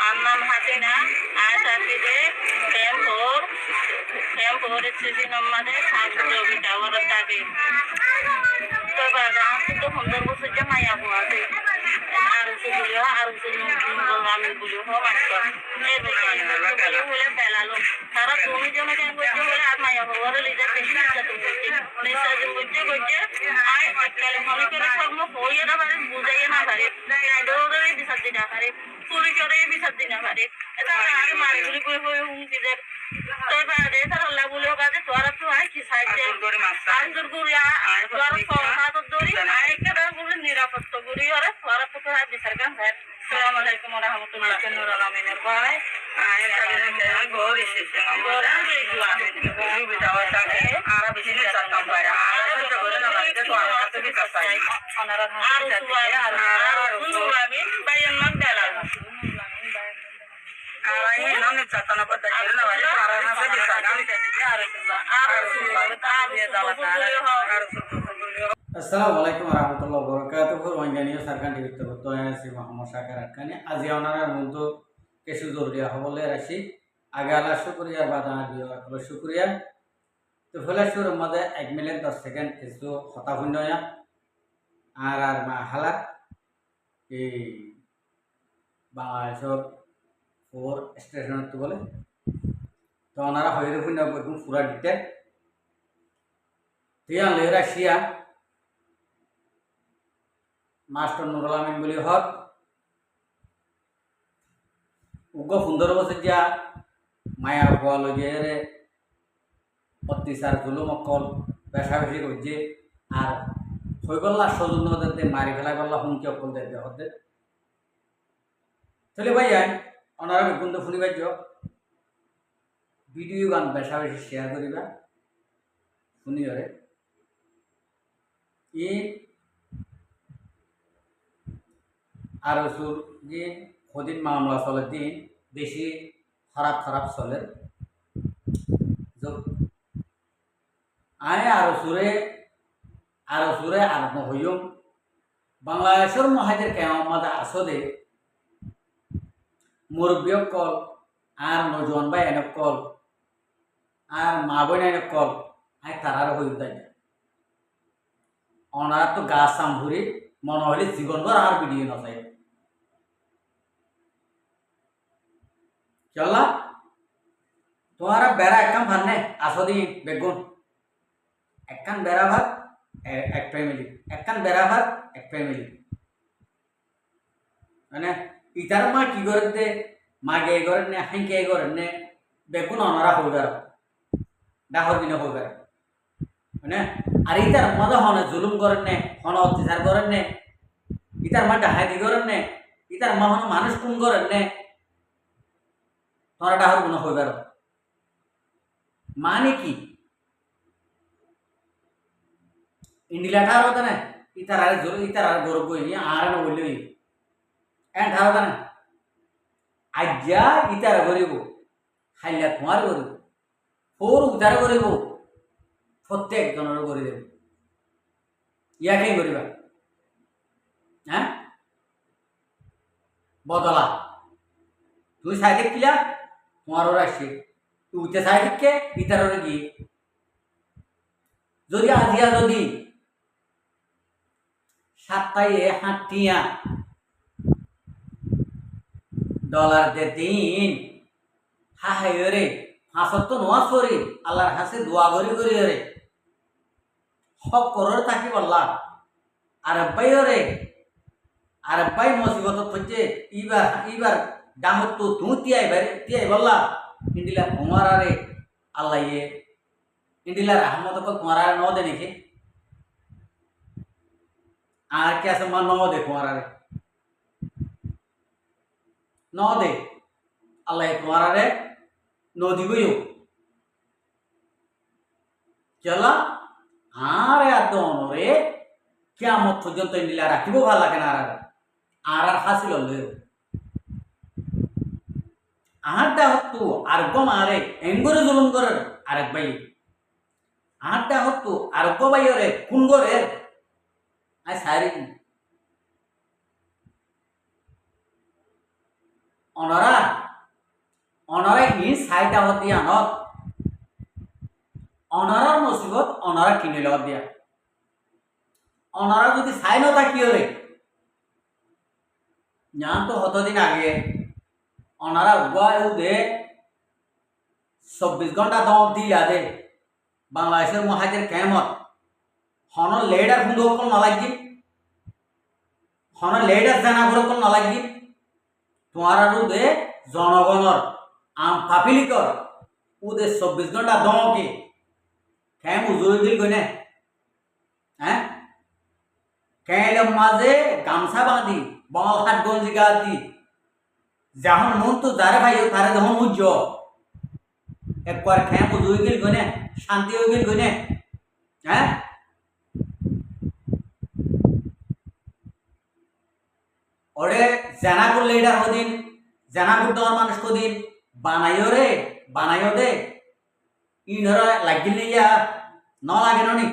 নাম হাসিনা আশাকিদে ফেম four CC নম্বরে সাবজবি tower তাকে তো বাজা তো সুন্দর বছর মায়া আছে আর সুগুলিও আর আমি গুলিও মাত্র এই বছর হলে পেলালো তারা তুমি জমে কেন করতে হলে আর মায়া হওয়ার লিজার বেশি নিঃশ্বাস বুঝতে বুঝতে আর এককালে মনে করে সর্ব হইয়ে না পারে বুঝাইয়ে না পারে ডোরে বিচার দিনা পারে চুরি করে বিচার দিনা পারে এটা আর মারগুলি বই হয়ে হুমকিদের তোর বাদে তার আল্লাহ বলেও কাজে তোরা তো আয় কি সাইডে আন্দর গুড়িয়া তোর হাতত দড়ি আয় কেডা বলে নিরাপত্তা গুড়ি ওরে তোরা তো তো বিচার কাম হয় আসসালামু আলাইকুম ওয়া রাহমাতুল্লাহি ওয়া বারাকাতুহু ভাই আয় কাজে ঘর এসেছে আমরা সুবিধা হয় থাকে আর বেশি না চাতাম পারে আর তো করে না বাইরে তো আর হাতে কি চাই আর আমি বাইন মান দেলাল আসসালামু আলাইকুম রহমতুল্লাহ বরকাতুহ ওয়াঙ্গানিয়া সরকার টিভিতে বর্তমানে আছি মোহাম্মদ শাকির আটকানি আজি ওনার মধ্যে কিছু জরুরিয়া হবলে রাখি আগে আল্লাহ শুক্রিয়া বা দাঁড়িয়ে শুক্রিয়া তো ফলে শুরুর মধ্যে 1 মিনিট 10 সেকেন্ড কিছু কথা শুনয়া আর আর মা হালা এই বাংলাদেশের 4 স্টেশন তো বলে তো ওনারা হইরে শুনে একদম পুরা ডিটেল তিয়া লেরা শিয়া মাস্টার নুরুল আমিন বলি হক উগ্র সুন্দর বসে যা মায়া বল যে রে অত্যাচার জুলুম অকল পেশা বেশি করছে আর হয়ে গল্লা সজুন ওদেরতে মারি ফেলা গল্লা হুমকি অকল দেখতে হতে তাহলে ভাই ওনারা বিকুন্ত শুনি পাইছ ভিডিও গান বেশা বেশি শেয়ার করিবা শুনি ওরে ই আর সুর যে কদিন মামলা চলে দিন বেশি খারাপ চলে আয় আর সুরে আর নহইম বাংলাদেশের মহাজের কেমন আসলে মুরব্বী কল আর নজওয়ান ভাই এনক কল আর মা বোন এনক কল আয় তারার হয়ে দেয় ওনারা তো গাছ সামভুরি মনে হলে জীবনভর আর ভিডিও নচাই চলা তোমার বেড়া একখান ভাত নেই আসো দিন বেগুন একখান বেড়া ভাত এক ফ্যামিলি একখান বেড়া ভাত এক ফ্যামিলি মানে ইটার মা কি করে দে মা গে করেন নে হাঁকে করেন নে বেগুন অনারা হইবার ডাহর দিনে হইবার মানে আর ইটার মজা হনে জুলুম করেন নে হন অত্যাচার করেন নে ইটার মা ডাহাতি করেন নে ইটার মা হন মানুষ কোন করেন নে তোরা ডাহর গুণ হইবার মানে কি ইন্ডিলাটা আর হতো না ইতার আর জোর ইতার আর গৌরব আর না বললেই এন ঠারো না আজ্ঞা ইতার করিব হাইলা তোমার করিব ফোর উতার করিব প্রত্যেক জনের করে দেব ইয়াকেই করিবা হ্যাঁ বদলা তুই সাইডে কিলা তোমারও রাখছি তুই উঠে সাইডে ইতার গিয়ে যদি আজিয়া যদি সাতটায় হাঁটিয়া ডলার দে দিন হাই রে হাসত তো নোয়া সরি আল্লাহর হাসে দোয়া করি রে হক করর থাকি বললা আর আব্বাই মুসিবত হচ্ছে ইবার ডামত তো তুই তিয়াই বললা ইন্ডিলা তোমার রে আল্লাহ ইন্ডিলা রহমত কল তোমার ন দে নাকি আর কে আছে মা ন দে তোমার ন দে আল্লাহ তোমার ন দিবইও চলা আর এত রে কেমন পর্যন্ত ইন্ডিলা রাখিব ভাল লাগে না আর হাসিল আহারটা হতো আর গম আরে এঙ্গরে জুলুম করে আরেক ভাই আহারটা হতো আর ভাই রে কোন করে আই সারি অনরা অনরা ই সাইটা হতি আনত অনরার মুসিবত অনরা কিনে লগত দিয়া অনরা যদি সাই নতা কি হরে ഞാൻ তো হতদিন আগে অনারা উয়া দে 24 ঘন্টা দম দিয়া দে বাংলাদেশের মহাজের কেমত হন লেডার হুন্দ কল নালাগি হন লেডার জানা করে কল নালাগি তোমার দে জনগণর আম পাপিলিকর উদে 24 ঘন্টা দম কি কেম উজুই দিল গনে হ্যাঁ কেলম মাঝে গামছা বাঁধি বল হাত গঞ্জি গা দি যখন মন তো যারে ভাই তারে যখন উজ্জ একবার খেয়ে বুঝ গেল গনে শান্তি হয়ে গেল গনে হ্যাঁ ওরে জানাকুর লিডার হদিন জানাকুর দর মানুষ কদিন বানাইও দে ইনরা লাগিল নিয়া ন লাগে নি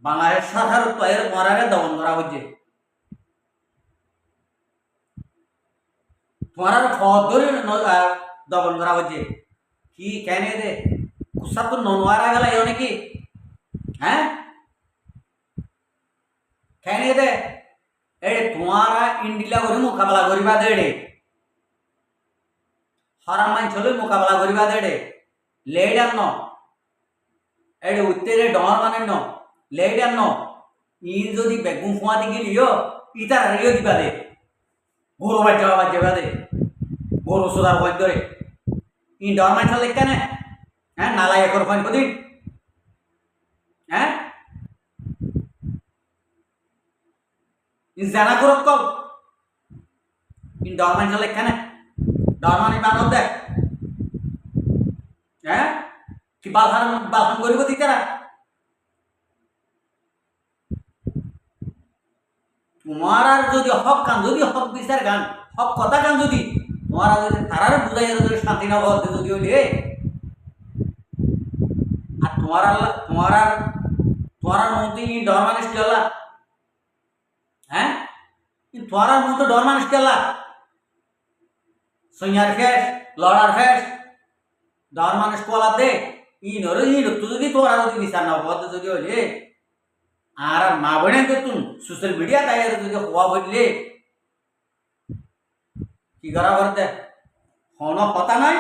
বাংলাদেশ সরকার তয়ের মরারে দমন করা হচ্ছে তোমার ফদ ধরে দমন করা হচ্ছে কি কেন দে কুসা তো ননওয়ারা গেল নাকি হ্যাঁ কেন দে এড়ে তোমারা ইন্ডিলা করে মোকাবেলা করিবা দেড়ে হরাম মান চলে মোকাবেলা করিবা দেড়ে লেডার ন এড়ে উত্তরে ডর মানে ন লেডার ন ই যদি বেগুন ফুয়া দি গেলিও ইতার রিও দিবা দে গরু বাজ্যা দে গরু সোদার বই ধরে ই ডর মান চলে কেন হ্যাঁ নালাই একর ফাইন কদিন হ্যাঁ জানা করক কব ইন ডর মান চলে কেন ডর মানে বানর দেখ হ্যাঁ কি বালখান করিব দিতারা তোমার আর যদি হক কান যদি হক বিচার গান হক কথা গান যদি তোমার যদি তারার বুঝাই যদি শান্তি না বলতে যদি হইলে আর তোমার মন্ত্রী ডর মানুষ কেলা হ্যাঁ তোমার মন্ত্রী ডর মানুষ কেলা সৈয়ার ফেস লড়ার ফেস ডর মানুষ কলা দে তো যদি তোমার যদি বিচার না বলতে যদি হইলে আর মা বোনে তুন সোশ্যাল মিডিয়া তাই যদি হওয়া বললে কি করা করতে হন কথা নাই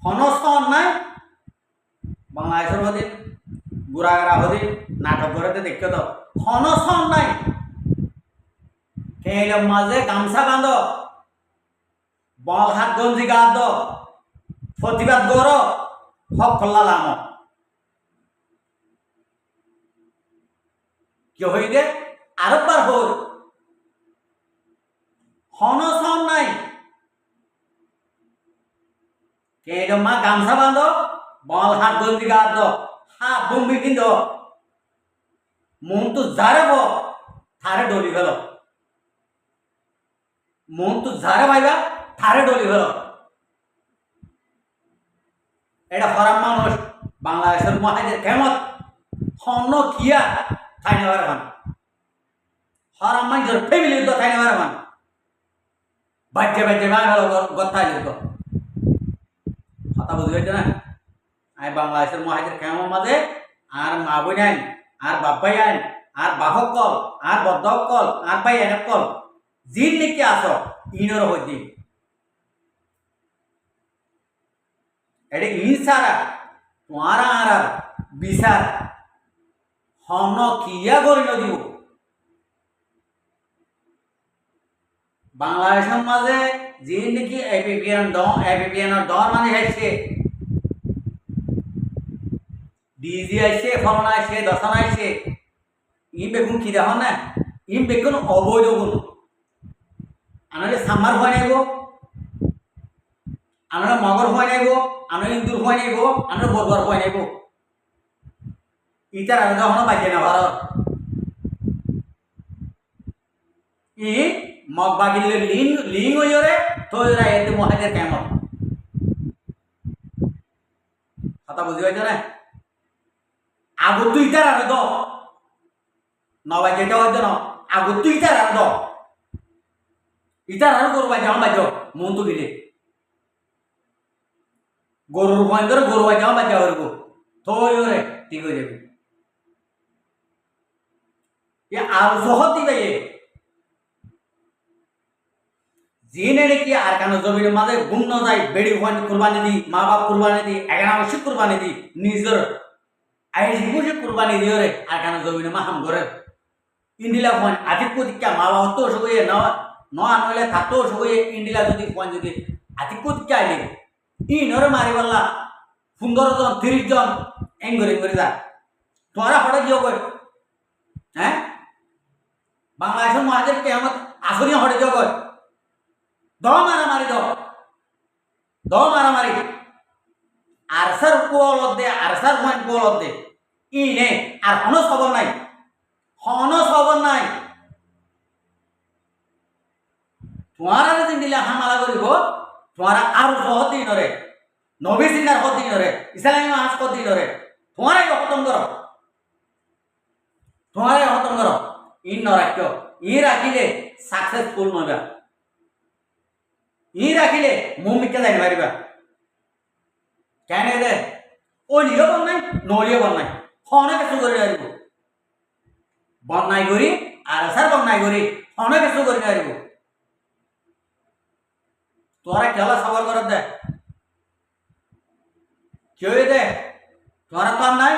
হন সন নাই বাংলাদেশের মধ্যে গুড়াগাড়া হদি নাটক করতে দেখতে তো হন সন নাই খেয়ে মাঝে গামছা বাঁধ বল হাত গঞ্জি গা দ প্রতিবাদ কর হক খোল্লা লাম কি হইলে আরেকবার হল হন সন নাই কেডমা গামছা বাঁধ বল হাত গঞ্জি গা দ হাত বম্বি পিন্ধ মন তো যারাব থারে ডলি গেল মন তো যারা পাইবা থারে ডলি গেল এটা হরাম মানুষ বাংলাদেশের মহাজের কেমত হন কিয়া ঠাই নেওয়ার মান হরাম মানুষের ফ্যামিলি তো ঠাই নেওয়ার মান বাজ্যে বাঙাল গত্তাই লিখত কথা বুঝতে পারছো না আই বাংলাদেশের মহাজের কেমন মাঝে আর মা বোন আইন আর বাপ্পাই আইন আর বাহক কল আর বদ্ধক কল আর ভাই এনে কল জিন নাকি আস ইনর হইতে এটা ইন সারা তোমার আর বিচার হন কিয়া করি দিব বাংলাদেশের মাঝে যে নাকি এপিপিএন ডর মানে আসছে ডিজি আসছে ফলন আসছে দর্শন আসছে ই বেগুন কি দেখ না ই বেগুন অবৈধ গুণ আনারে সাম্মার হয়ে নাইব আনারে মগর হয়ে নাইব আনারে ইন্দুর হয়ে নাইব আনারে বরবার হয়ে নাইব ইটার আলাদা হনো বাজে না ভারত ই মগ বাগিলে লিং হইরে তোরা এতে মহাজের কেমন কথা বুঝি পাইছ না আগত তুই ইটার আলাদা নবাই যেটা হইতো না আগত তুই ইটার আলাদা ইতার আর গরু বাজা আমার বাজো মন তো গিলে গরুর ভয়ঙ্কর গরু বাজা আমার বাজা করবো থই রে ঠিক হয়ে যাবে আর জহত দিবে জিনে নাকি আর কেন জমির মাঝে গুণ ন যায় বেড়ি কুরবানি দি মা বাপ কুরবানি দি এগারো কুরবানি দি নিজের আইস বুঝে কুরবানি দিও রে আর কেন জমিনে মা হাম করে ইন্ডিলা ফোন আদিক কোদিকা মা বাবা তো সবই ন আনলে থাকতো সবই ইন্ডিলা যদি ফোন যদি আদিক কোদিকা আইলে নরে মারি বললা 15 জন 30 জন এঙ্গরে যা তোরা হঠাৎ দিও কই হ্যাঁ বাংলাদেশের মহাজের কেমন আসনি হঠাৎ দিও কই দ মারামারি দ মারামারি আরসার কোল দে আরসার মন কোল দে নে আর হনো খবর নাই তোমারা যদি দিলে হামালা করিব তোমারা আর সহতি নরে নবী সিনার হতি নরে ইসলামী মাস হতি নরে তোমারাই খতম করো ইন নরাক্য ই রাখিলে সাকসেসফুল নবা ই রাখিলে মুমিকে যাই পারিবা কেন দে ওলিও বন্যাই নলিও বন্যাই হনে কিছু করে পারিব বন্যাই করি আর আসার বন্যাই করি হনে কিছু করে পারিব তোরা খেলা সবার করে দে কেউ দে তোরা তো নাই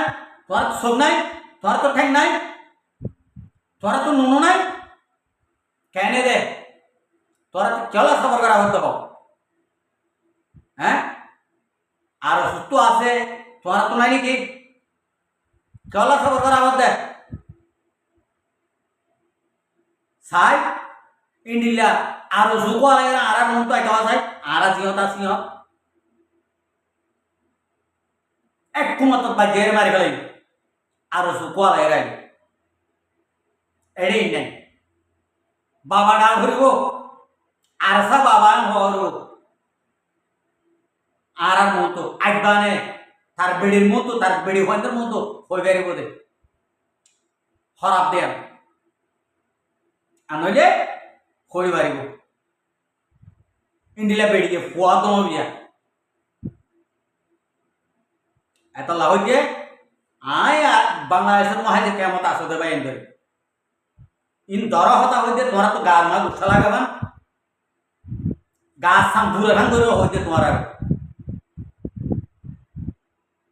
তোরা তো সব নাই তোরা তো ঠেক নাই তোরা তো নুনো নাই কেন দে তোরা তো খেলা সবার করা হতে হোক হ্যাঁ আর সুস্থ আছে তোরা তো নাই নাকি খেলা সবার করা হতে সাই ইন্ডিলা আর জুকো লাগে না আর মন তো আইতা চাই আর সিংহ এক কুমত বাজে মারি ফেলাই আর জুকো লাগে এড়েই নাই বাবা ডাল ধরিব আর সা বাবা হরু আর মতো আইবানে তার বেড়ির মতো তার বেড়ি হইদের মতো হই বেরিব দে হরাপ দে আনলে হই বারিব ইন্ডিলা বেড়িকে ফুয়া দম বিয়া এত লাভ যে আয় বাংলাদেশের মহাজের কেমন আসতে পাই ধরে ইন দরা হতা হইতে তোরা তো গা মা গুছা লাগাবান গাছ সাম দূরে ভাঙ করে হইতে তোমার আর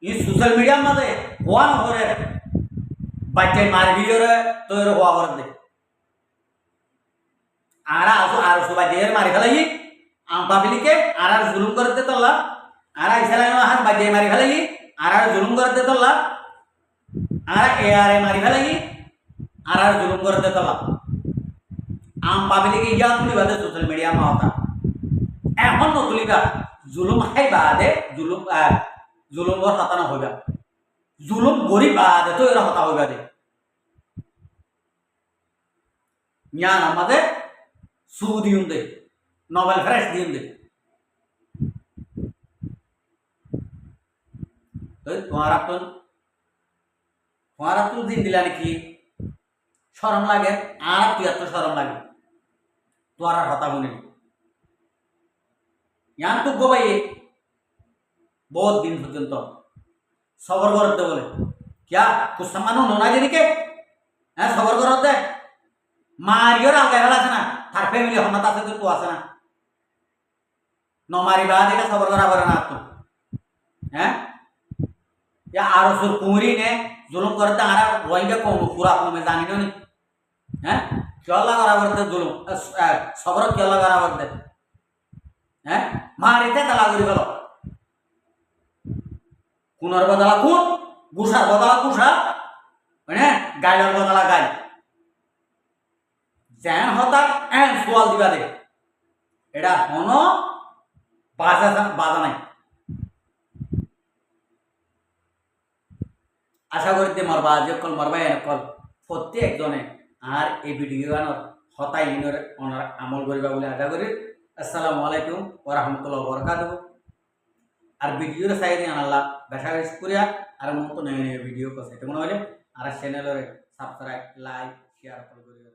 ই সোশ্যাল মিডিয়ার মাঝে হওয়া না করে বাচ্চাই মার ভিডিওরে তৈরি হওয়া করে দে আর বাচ্চাই মারি ফেলাই আম পাবলিকে আর জুলুম করে দে তোলা আর ইসলামী হাত বাচ্চাই মারি ফেলাই আর জুলুম করে দে তোলা আর মারি ফেলাই আর জুলুম করে দে তোলা আম পাবলিকে ইয়া তুলিবা দে সোশ্যাল মিডিয়া মাওতা এখন নতুলিবা জুলুম হাই বাদে জুলুম হতানো হইবা জুলুম গরিব বাদে তো এরা হতা হইবা দে জ্ঞান আমাদের সু দিউন দে নোবেল ফ্রেশ দিউন দে তোমারা তো দিন দিলা নাকি শরম লাগে আর তুই এত শরম লাগে তোর আর হতা মনে ইয়ান তো গোবাই बहुत दिन পর্যন্ত সবর করতে বলে क्या कुछ सम्मान होना देनी के হ্যাঁ সবর করতে মারিও আলগা ফেলা আছে না তার ফ্যামিলি হন্না তাতে তো আছে না নমারি বা দেখে সবর করা পারে না তো হ্যাঁ या आरो सुर कुमरी ने जुलुम करते आरा रोहिंग्या को पूरा में जानी नहीं हैं क्या लगा रहा करते जुलुम सबर क्या लगा रहा करते हैं मारिते तला गुरी गलो कुनर बदला कुन गुसार बदला गुसा মানে গাইলার বদলা গাই যেন হতা এন সোয়াল দিবা দে এটা হনো বাজা নাই আশা করি মরবা যে কল মরবা এন কল প্রত্যেকজনে আর এই ভিডিও গানত হতাই ইনর অনার আমল করিবা বলে আশা করি আসসালামু আলাইকুম ওয়া রাহমাতুল্লাহি ওয়া বারাকাতুহু আর ভিডিওর সাইডে আনাল্লাহ বেশা বেশ করিয়া আর মতো নয় ভিডিও করছে মনে হলে আর চ্যানেলের সাবস্ক্রাইব লাইক শেয়ার করে